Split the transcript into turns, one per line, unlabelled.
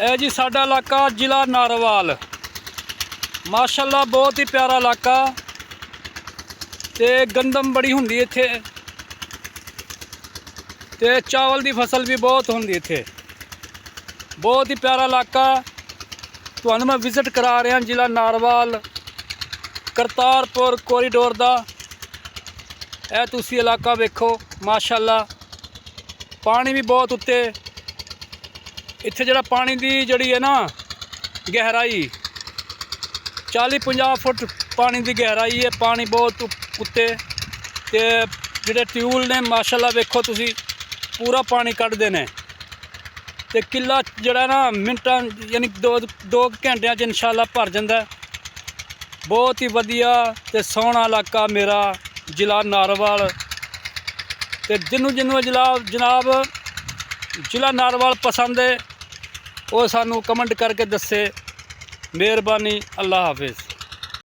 ਇਹ ਜੀ ਸਾਡਾ ਇਲਾਕਾ ਜ਼ਿਲ੍ਹਾ ਨਾਰਵਾਲ। ਮਾਸ਼ਾਅੱਲਾ ਬਹੁਤ ਹੀ ਪਿਆਰਾ ਇਲਾਕਾ ਤੇ ਗੰਦਮ ਬੜੀ ਹੁੰਦੀ ਇੱਥੇ ਤੇ ਚਾਵਲ ਦੀ ਫਸਲ ਵੀ ਬਹੁਤ ਹੁੰਦੀ ਇੱਥੇ। ਬਹੁਤ ਹੀ ਪਿਆਰਾ ਇਲਾਕਾ ਤੁਹਾਨੂੰ ਮੈਂ ਵਿਜ਼ਿਟ ਕਰਾ ਰਿਹਾ ਜ਼ਿਲ੍ਹਾ ਨਾਰਵਾਲ ਕਰਤਾਰਪੁਰ ਕੋਰੀਡੋਰ ਦਾ। ਇਹ ਤੁਸੀਂ ਇਲਾਕਾ ਵੇਖੋ ਮਾਸ਼ਾਅੱਲਾ, ਪਾਣੀ ਵੀ ਬਹੁਤ ਉੱਤੇ। ਇੱਥੇ ਜਿਹੜਾ ਪਾਣੀ ਦੀ ਜਿਹੜੀ ਹੈ ਨਾ ਗਹਿਰਾਈ 40-50 ਫੁੱਟ ਪਾਣੀ ਦੀ ਗਹਿਰਾਈ ਹੈ। ਪਾਣੀ ਬਹੁਤ ਉੱਤੇ ਤੇ ਜਿਹੜੇ ਟਿਊਲ ਨੇ ਮਾਸ਼ਾਅੱਲਾ ਵੇਖੋ ਤੁਸੀਂ, ਪੂਰਾ ਪਾਣੀ ਕੱਢਦੇ ਨੇ ਤੇ ਕਿੱਲਾ ਜਿਹੜਾ ਨਾ ਮਿੰਟਾਂ ਯਾਨੀ 2 ਘੰਟਿਆਂ 'ਚ ਇਨਸ਼ਾਅੱਲਾ ਭਰ ਜਾਂਦਾ। ਬਹੁਤ ਹੀ ਵਧੀਆ ਤੇ ਸੋਹਣਾ ਇਲਾਕਾ ਮੇਰਾ ਜ਼ਿਲ੍ਹਾ ਨਾਰਵਾਲ। ਤੇ ਜਿਹਨੂੰ ਜਨਾਬ ਜ਼ਿਲ੍ਹਾ ਨਾਰਵਾਲ ਪਸੰਦ ਹੈ ਉਹ ਸਾਨੂੰ ਕਮੈਂਟ ਕਰਕੇ ਦੱਸੇ। ਮਿਹਰਬਾਨੀ, ਅੱਲਾ ਹਾਫਿਜ਼।